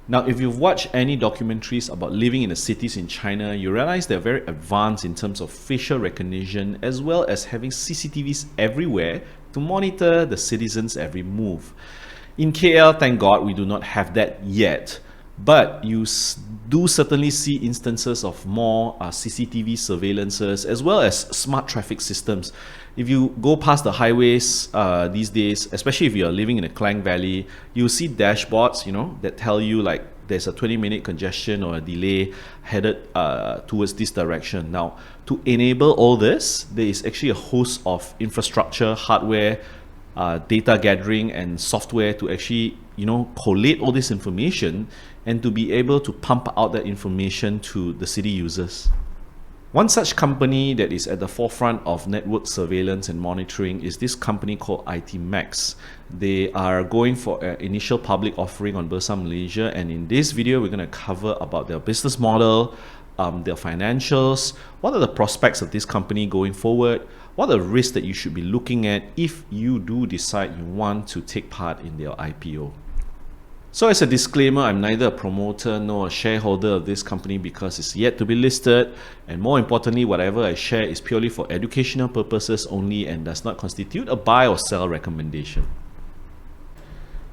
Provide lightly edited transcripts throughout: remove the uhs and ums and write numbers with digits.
Now, if you've watched any documentaries about living in the cities in China, you realize they're very advanced in terms of facial recognition as well as having CCTVs everywhere to monitor the citizens' every move. In KL, thank God, we do not have that yet, but you do certainly see instances of more CCTV surveillances as well as smart traffic systems. If you go past the highways these days, especially if you're living in a Klang Valley, you'll see dashboards, that tell you like there's a 20-minute congestion or a delay headed towards this direction. Now, to enable all this, there is actually a host of infrastructure, hardware, data gathering and software to actually collate all this information and to be able to pump out that information to the city users. One such company that is at the forefront of network surveillance and monitoring is this company called ITMAX. They are going for an initial public offering on Bursa Malaysia, and in this video we're going to cover about their business model, their financials, what are the prospects of this company going forward, what are the risks that you should be looking at if you do decide you want to take part in their IPO. So as a disclaimer, I'm neither a promoter nor a shareholder of this company because it's yet to be listed, and more importantly, whatever I share is purely for educational purposes only and does not constitute a buy or sell recommendation.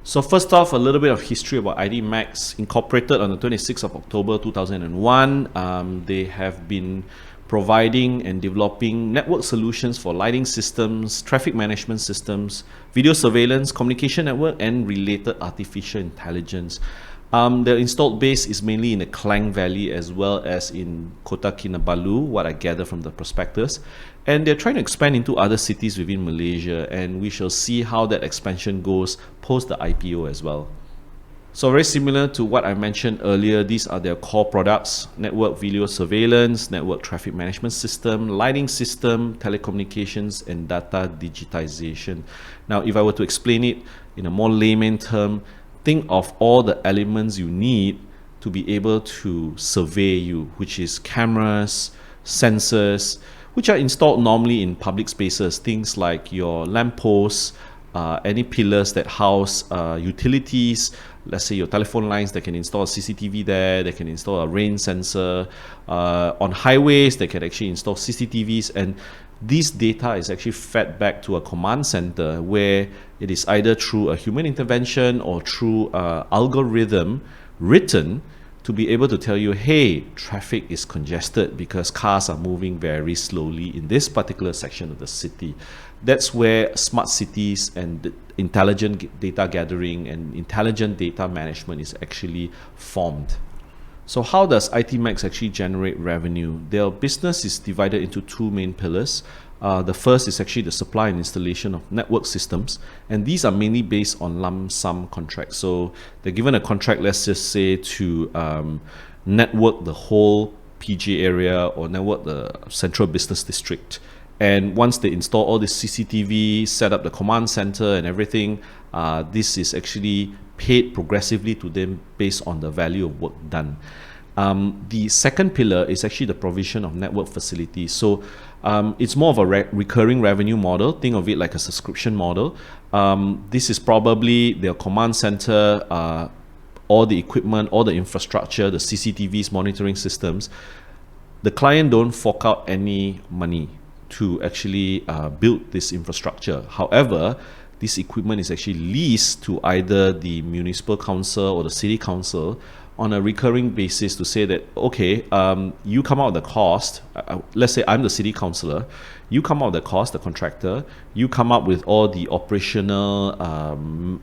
So first off, a little bit of history about ITMAX. Incorporated on the 26th of October 2001. They have been providing and developing network solutions for lighting systems, traffic management systems, video surveillance, communication network, and related artificial intelligence. Their installed base is mainly in the Klang Valley as well as in Kota Kinabalu, what I gather from the prospectus. And they're trying to expand into other cities within Malaysia, and we shall see how that expansion goes post the IPO as well. So very similar to what I mentioned earlier, these are their core products: network video surveillance, network traffic management system, lighting system, telecommunications, and data digitization. Now, if I were to explain it in a more layman term, think of all the elements you need to be able to survey you, which is cameras, sensors, which are installed normally in public spaces, things like your lampposts, any pillars that house utilities. Let's say your telephone lines, they can install a CCTV there, they can install a rain sensor. On highways, they can actually install CCTVs, and this data is actually fed back to a command center where it is either through a human intervention or through an algorithm written to be able to tell you, hey, traffic is congested because cars are moving very slowly in this particular section of the city. That's where smart cities and intelligent data gathering and intelligent data management is actually formed. So how does ITMAX actually generate revenue? Their business is divided into two main pillars. The first is actually the supply and installation of network systems, and these are mainly based on lump sum contracts. So they're given a contract, let's just say, to network the whole PG area or network the central business district. And once they install all the CCTV, set up the command center and everything, this is actually paid progressively to them based on the value of work done. The second pillar is actually the provision of network facilities. So it's more of a recurring revenue model. Think of it like a subscription model. This is probably their command center, all the equipment, all the infrastructure, the CCTVs, monitoring systems. The client don't fork out any money to actually build this infrastructure. However, this equipment is actually leased to either the municipal council or the city council on a recurring basis to say that, okay, you come out of the cost. Let's say I'm the city councillor. You come out of the cost, the contractor. You come up with all the operational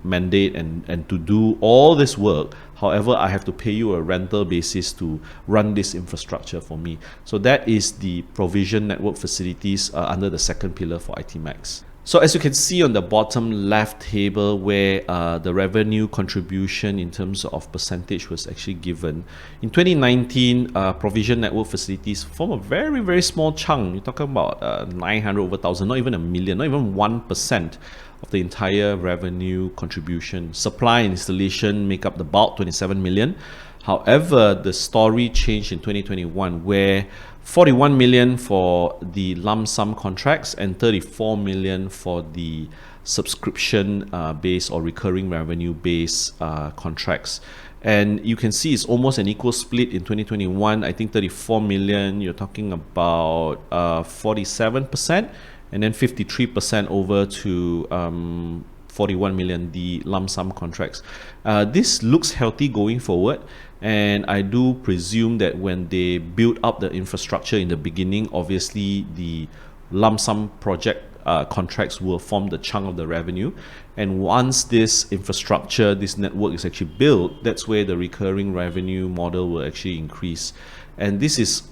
mandate and to do all this work. However, I have to pay you a rental basis to run this infrastructure for me. So that is the provision network facilities under the second pillar for ITMAX. So as you can see on the bottom left table where the revenue contribution in terms of percentage was actually given. In 2019, provision network facilities form a very, very small chunk. You're talking about 900 over 1,000, not even a million, not even 1% of the entire revenue contribution. Supply and installation make up the bulk, 27 million. However, the story changed in 2021 where 41 million for the lump sum contracts and 34 million for the subscription based or recurring revenue based contracts. And you can see it's almost an equal split in 2021. I think 34 million, you're talking about 47%, and then 53% over to 41 million, the lump sum contracts. This looks healthy going forward, and I do presume that when they build up the infrastructure in the beginning, obviously the lump sum project contracts will form the chunk of the revenue. And once this infrastructure, this network is actually built, that's where the recurring revenue model will actually increase. And this is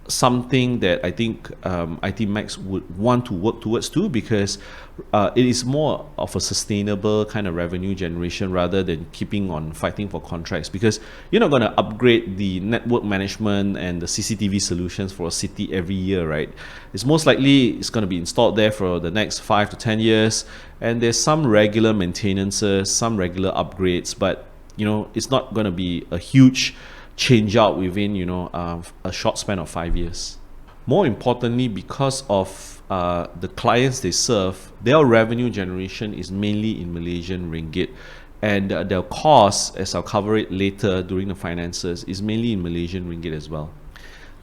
something that I think ITMAX would want to work towards too, because it is more of a sustainable kind of revenue generation rather than keeping on fighting for contracts, because you're not going to upgrade the network management and the CCTV solutions for a city every year, right? It's most likely it's going to be installed there for the next 5 to 10 years, and there's some regular maintenances, some regular upgrades, but it's not going to be a huge change out within a short span of 5 years. More importantly, because of the clients they serve, their revenue generation is mainly in Malaysian ringgit, and their costs, as I'll cover it later during the finances, is mainly in Malaysian ringgit as well.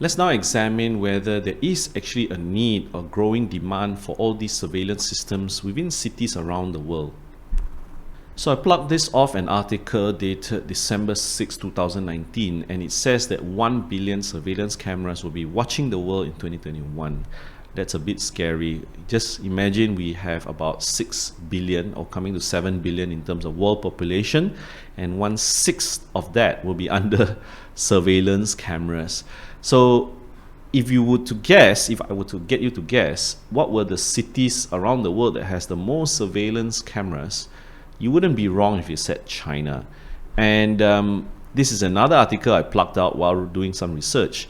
Let's now examine whether there is actually a need or growing demand for all these surveillance systems within cities around the world. So I plugged this off an article dated December 6, 2019, and it says that 1 billion surveillance cameras will be watching the world in 2021. That's a bit scary. Just imagine we have about 6 billion or coming to 7 billion in terms of world population, and 1/6 of that will be under surveillance cameras. So if I were to get you to guess, what were the cities around the world that has the most surveillance cameras, you wouldn't be wrong if you said China. And this is another article I plucked out while doing some research.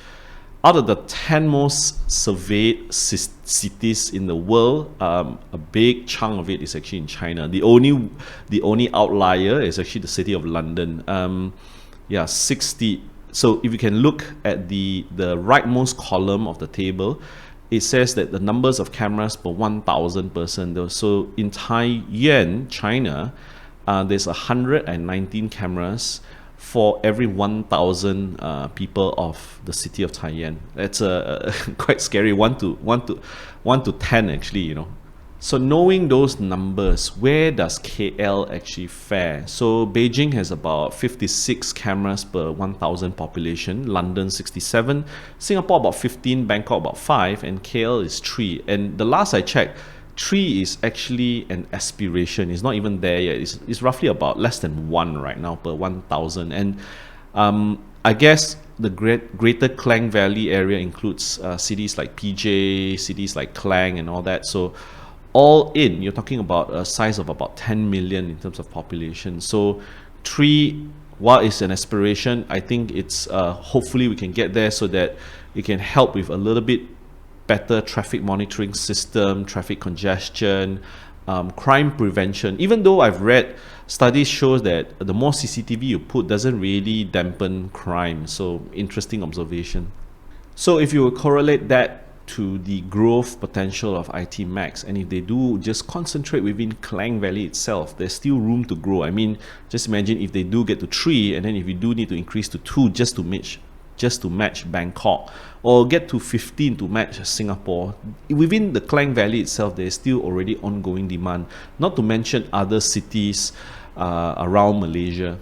Out of the 10 most surveyed cities in the world, a big chunk of it is actually in China. The only outlier is actually the city of London. 60. So if you can look at the rightmost column of the table, it says that the numbers of cameras per 1,000 person. So in Taiyuan, China, there's 119 cameras for every 1,000 people of the city of Taiyuan. That's quite scary. 1 to 10 actually, So knowing those numbers, where does KL actually fare? So Beijing has about 56 cameras per 1,000 population, London 67, Singapore about 15, Bangkok about 5, and KL is 3. And the last I checked, 3 is actually an aspiration. It's not even there yet. It's roughly about less than 1 right now per 1,000. And I guess the greater Klang Valley area includes cities like PJ, cities like Klang and all that. So all in, you're talking about a size of about 10 million in terms of population. So 3, while it's an aspiration, I think it's hopefully we can get there so that it can help with a little bit better traffic monitoring system, traffic congestion, crime prevention. Even though I've read studies shows that the more CCTV you put doesn't really dampen crime. So interesting observation. So if you will correlate that to the growth potential of ITMAX, and if they do just concentrate within Klang Valley itself, there's still room to grow. I mean, just imagine if they do get to 3, and then if you do need to increase to 2 just to match Bangkok, or get to 15 to match Singapore, within the Klang Valley itself, there's still already ongoing demand, not to mention other cities around Malaysia.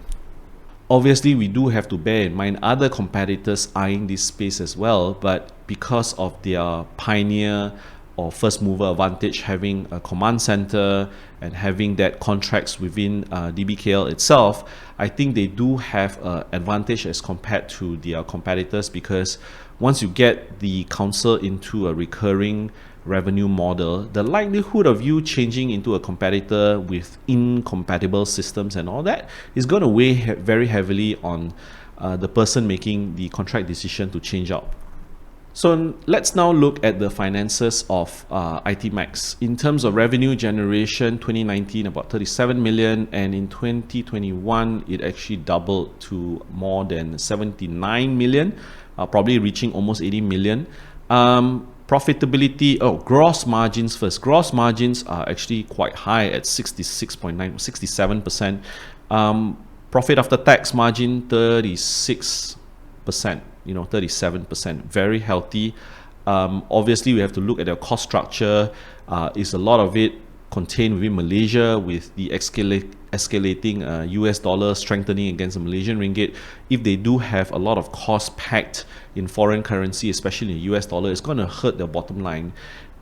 Obviously, we do have to bear in mind other competitors eyeing this space as well, but because of their pioneer or first mover advantage, having a command center and having that contracts within DBKL itself, I think they do have an advantage as compared to their competitors, because once you get the council into a recurring revenue model, the likelihood of you changing into a competitor with incompatible systems and all that is going to weigh very heavily on the person making the contract decision to change out. So let's now look at the finances of ITMAX. In terms of revenue generation, 2019 about 37 million, and in 2021 it actually doubled to more than 79 million, probably reaching almost 80 million. Profitability, gross margins first. Gross margins are actually quite high at 66.9, 67%. Profit after tax margin 36%, 37%, very healthy. Obviously, we have to look at their cost structure. Is a lot of it contained within Malaysia with the escalating US dollar strengthening against the Malaysian ringgit. If they do have a lot of costs packed in foreign currency, especially in US dollar, it's going to hurt their bottom line.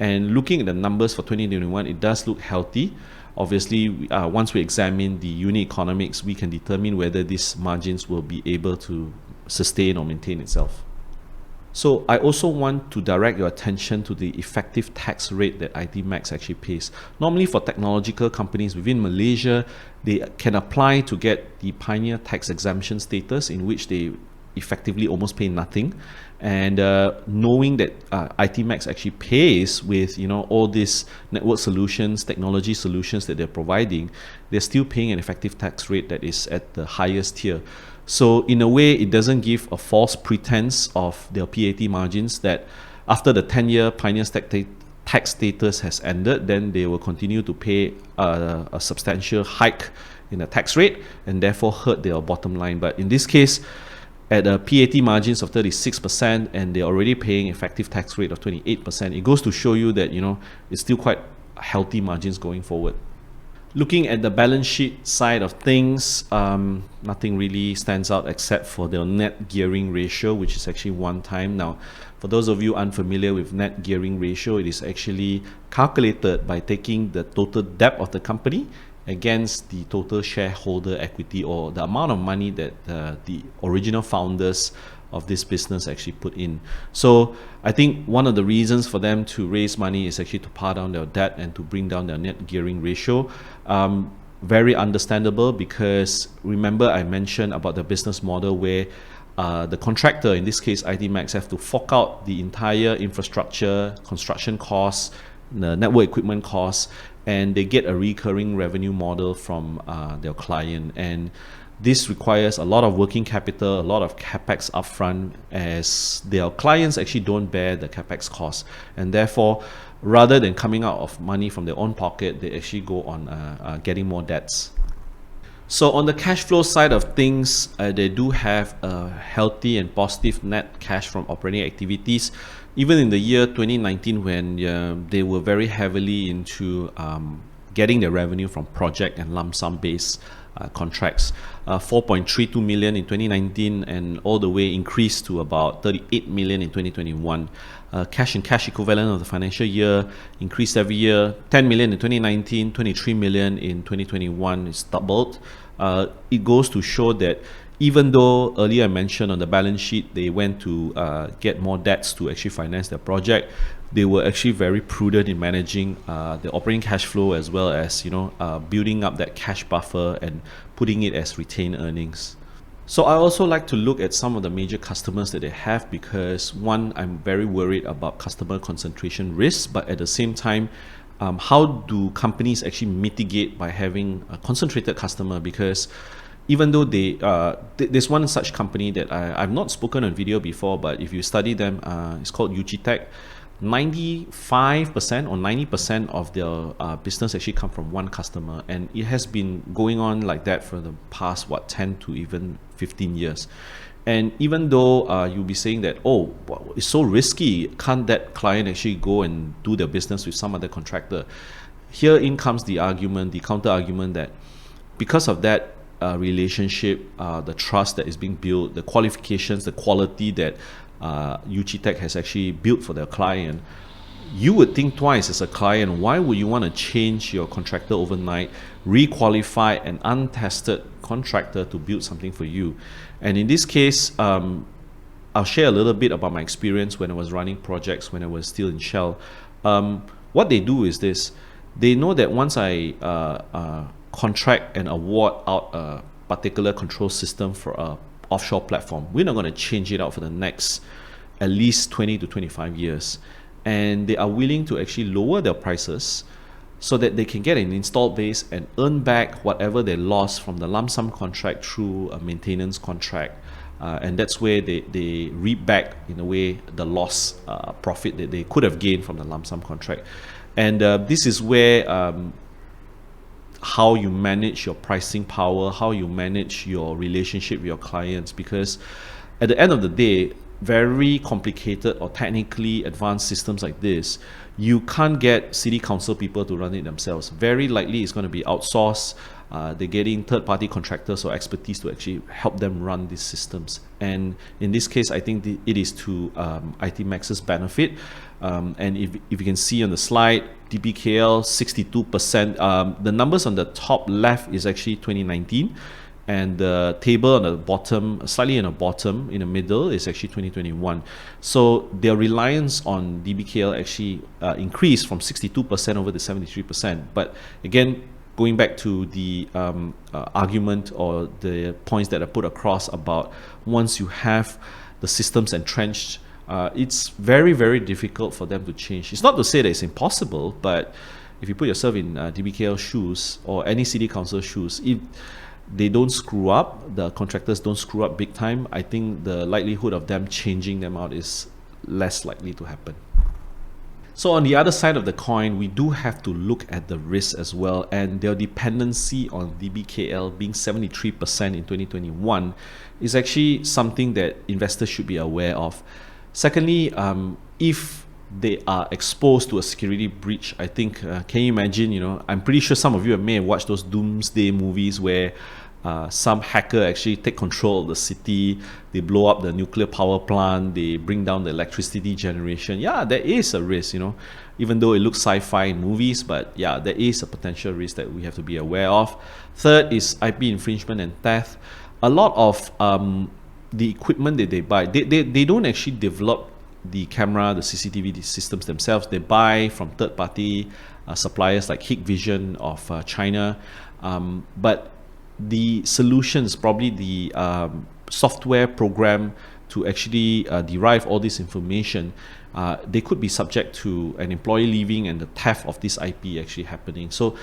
And looking at the numbers for 2021, it does look healthy. Obviously, once we examine the unit economics, we can determine whether these margins will be able to sustain or maintain itself. So I also want to direct your attention to the effective tax rate that ITMAX actually pays. Normally for technological companies within Malaysia, they can apply to get the pioneer tax exemption status, in which they effectively almost pay nothing. And knowing that ITMAX actually pays with all these network solutions, technology solutions that they're providing, they're still paying an effective tax rate that is at the highest tier. So in a way, it doesn't give a false pretense of their PAT margins that after the 10-year pioneer tax status has ended, then they will continue to pay a substantial hike in the tax rate and therefore hurt their bottom line. But in this case, at a PAT margins of 36% and they're already paying effective tax rate of 28%, it goes to show you that it's still quite healthy margins going forward. Looking at the balance sheet side of things, nothing really stands out except for the net gearing ratio, which is actually 1 time. Now, for those of you unfamiliar with net gearing ratio, it is actually calculated by taking the total debt of the company against the total shareholder equity, or the amount of money that the original founders of this business actually put in. So I think one of the reasons for them to raise money is actually to pay down their debt and to bring down their net gearing ratio. Very understandable, because remember I mentioned about the business model where the contractor, in this case ITMAX, have to fork out the entire infrastructure, construction costs, the network equipment costs, and they get a recurring revenue model from their client. And this requires a lot of working capital, a lot of capex upfront, as their clients actually don't bear the capex costs, and therefore rather than coming out of money from their own pocket, they actually go on getting more debts. So on the cash flow side of things, they do have a healthy and positive net cash from operating activities. Even in the year 2019, when they were very heavily into getting their revenue from project and lump sum based contracts, 4.32 million in 2019, and all the way increased to about 38 million in 2021. Cash and cash equivalent of the financial year increased every year. 10 million in 2019, 23 million in 2021, is doubled. It goes to show that even though earlier I mentioned on the balance sheet they went to get more debts to actually finance their project, they were actually very prudent in managing the operating cash flow, as well as building up that cash buffer and putting it as retained earnings. So I also like to look at some of the major customers that they have, because one, I'm very worried about customer concentration risks, but at the same time, how do companies actually mitigate by having a concentrated customer? Because even though there's one such company that I've not spoken on video before, but if you study them, it's called VUCA. 95% or 90% of their business actually come from one customer, and it has been going on like that for the past 10 to even 15 years. And even though you'll be saying that, oh, it's so risky, can't that client actually go and do their business with some other contractor? Herein comes the argument, the counter argument, that because of that relationship, the trust that is being built, the qualifications, the quality that VUCA has actually built for their client, you would think twice as a client. Why would you want to change your contractor overnight, re-qualify an untested contractor to build something for you? And in this case, I'll share a little bit about my experience when I was running projects when I was still in Shell. What they do is this: they know that once I contract and award out a particular control system for a offshore platform, we're not going to change it out for the next at least 20 to 25 years. And they are willing to actually lower their prices so that they can get an installed base and earn back whatever they lost from the lump sum contract through a maintenance contract. And that's where they reap back, in a way, the loss profit that they could have gained from the lump sum contract. And this is where how you manage your pricing power, how you manage your relationship with your clients, because at the end of the day, very complicated or technically advanced systems like this, you can't get city council people to run it themselves. Very likely it's going to be outsourced. They're getting third-party contractors or expertise to actually help them run these systems. And in this case, I think it is to ITMAX's benefit. And if you can see on the slide, DBKL 62%. The numbers on the top left is actually 2019. And the table on the bottom, slightly in the bottom, in the middle, is actually 2021. So their reliance on DBKL actually increased from 62% over to 73%. But again, going back to the argument or the points that I put across about once you have the systems entrenched, it's very, very difficult for them to change. It's not to say that it's impossible, but if you put yourself in DBKL shoes or any city council shoes, if they don't screw up, the contractors don't screw up big time, I think the likelihood of them changing them out is less likely to happen. So on the other side of the coin, we do have to look at the risk as well, and their dependency on DBKL being 73% in 2021 is actually something that investors should be aware of. Secondly, if they are exposed to a security breach, I think, can you imagine, I'm pretty sure some of you may have watched those doomsday movies where some hacker actually take control of the city, they blow up the nuclear power plant, they bring down the electricity generation. Yeah, there is a risk, even though it looks sci-fi in movies, but yeah, there is a potential risk that we have to be aware of. Third is IP infringement and theft. A lot of the equipment that they buy, they don't actually develop the camera, the CCTV systems themselves. They buy from third-party suppliers like Hikvision of China, but the solutions, probably the software program to actually derive all this information, they could be subject to an employee leaving and the theft of this IP actually happening. So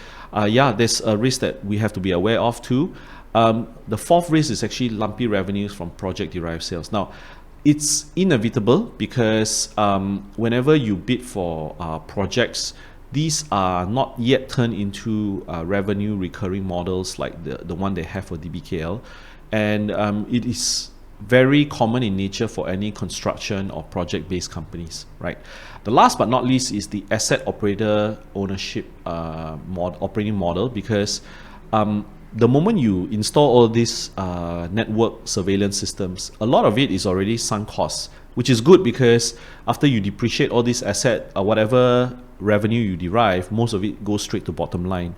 yeah, there's a risk that we have to be aware of too. The fourth risk is actually lumpy revenues from project-derived sales. Now, it's inevitable because whenever you bid for projects, these are not yet turned into revenue recurring models like the one they have for DBKL. And it is very common in nature for any construction or project-based companies, right? The last but not least is the asset operator ownership operating model, because the moment you install all these network surveillance systems, a lot of it is already sunk costs, which is good because after you depreciate all this asset, whatever revenue you derive, most of it goes straight to bottom line.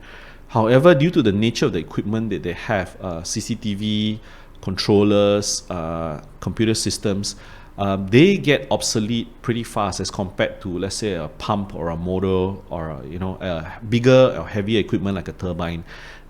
However, due to the nature of the equipment that they have, CCTV, controllers, computer systems, they get obsolete pretty fast as compared to, let's say, a pump or a motor or a bigger or heavier equipment like a turbine.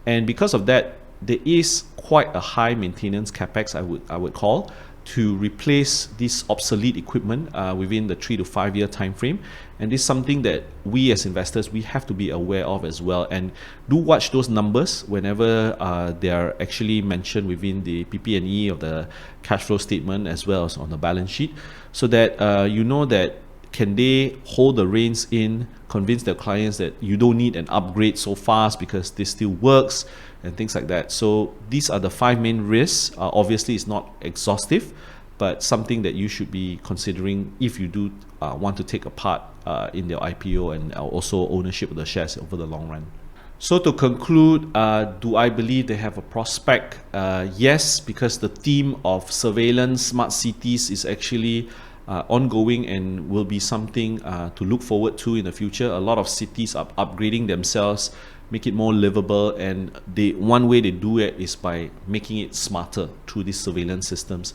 And because of that, there is quite a high maintenance capex, I would call, to replace this obsolete equipment within the 3 to 5 year time frame. And this is something that we as investors, we have to be aware of as well. And do watch those numbers whenever they are actually mentioned within the PP&E of the cash flow statement as well as on the balance sheet, so that you know that can they hold the reins in, convince their clients that you don't need an upgrade so fast because this still works and things like that. So these are the 5 main risks. Obviously, it's not exhaustive, but something that you should be considering if you do want to take a part in their IPO and also ownership of the shares over the long run. So to conclude, do I believe they have a prospect? Yes, because the theme of surveillance, smart cities is actually ongoing and will be something to look forward to in the future. A lot of cities are upgrading themselves, make it more livable, and one way they do it is by making it smarter through these surveillance systems.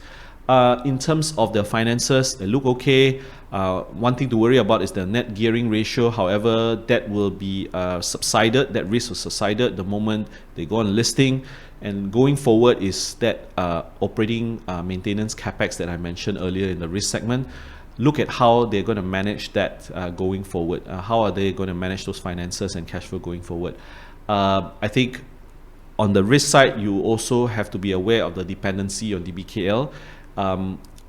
In terms of their finances, they look okay. One thing to worry about is the net gearing ratio. However, that will be subsided. That risk will subsided the moment they go on listing. And going forward is that operating maintenance capex that I mentioned earlier in the risk segment. Look at how they're going to manage that going forward. How are they going to manage those finances and cash flow going forward? I think on the risk side, you also have to be aware of the dependency on DBKL.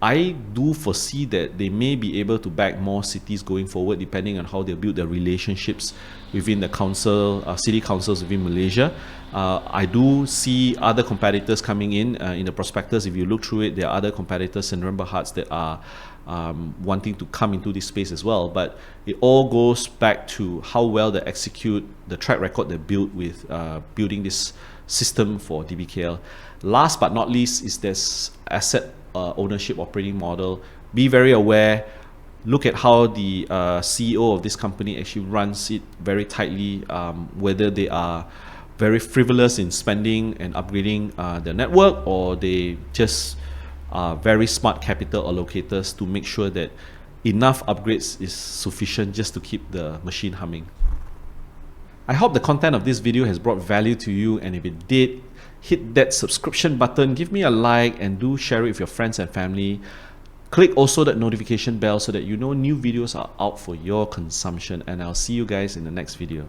I do foresee that they may be able to back more cities going forward, depending on how they build their relationships within the council, city councils within Malaysia. I do see other competitors coming in the prospectus. If you look through it, there are other competitors and Hearts that are wanting to come into this space as well. But it all goes back to how well they execute, the track record they built with building this system for DBKL. Last but not least is this asset ownership operating model. Be very aware. Look at how the CEO of this company actually runs it very tightly, whether they are very frivolous in spending and upgrading their network, or they just are very smart capital allocators to make sure that enough upgrades is sufficient just to keep the machine humming. I hope the content of this video has brought value to you, and if it did, hit that subscription button, give me a like, and do share it with your friends and family. Click also that notification bell so that you know new videos are out for your consumption, and I'll see you guys in the next video.